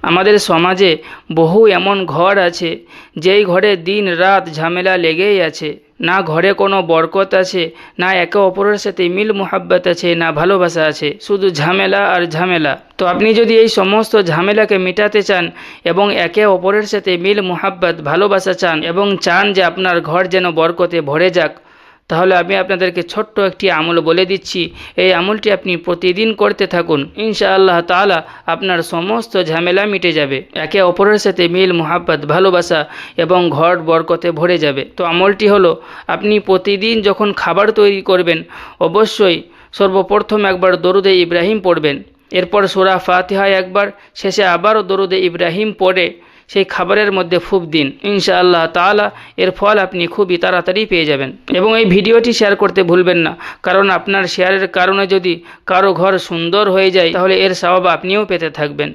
আমাদের সমাজে বহু এমন ঘর আছে যেই ঘরে দিন রাত ঝামেলা লেগেই আছে। না ঘরে কোনো বরকত আছে, না একে অপরের সাথে মিল মোহাব্বত আছে, না ভালোবাসা আছে, শুধু ঝামেলা আর ঝামেলা। তো আপনি যদি এই সমস্ত ঝামেলাকে মেটাতে চান এবং একে অপরের সাথে মিল মোহাব্বত ভালোবাসা চান এবং চান যে আপনার ঘর যেন বরকতে ভরে যাক, তাহলে আমি আপনাদেরকে ছোট্ট একটি আমল বলে দিচ্ছি। এই আমলটি আপনি প্রতিদিন করতে থাকুন, ইনশাআল্লাহ তাআলা আপনার সমস্ত ঝামেলা মিটে যাবে, একে অপরের সাথে মিল মোহাব্বত ভালোবাসা এবং ঘর বরকতে ভরে যাবে। তো আমলটি হলো, আপনি প্রতিদিন যখন খাবার তৈরি করবেন অবশ্যই সর্বপ্রথম একবার দরুদে ইব্রাহিম পড়বেন, এরপর সূরা ফাতিহা একবার, শেষে আবারও দরুদে ইব্রাহিম পড়ে সেই খাবারের মধ্যে ফুঁক দিন। ইনশাআল্লাহ তাআলা এর ফল আপনি খুবই তাড়াতাড়ি পেয়ে যাবেন। এবং এই ভিডিওটি শেয়ার করতে ভুলবেন না, কারণ আপনার শেয়ারের কারণে যদি কারো ঘর সুন্দর হয়ে যায় তাহলে এর সওয়াব আপনিও পেতে থাকবেন।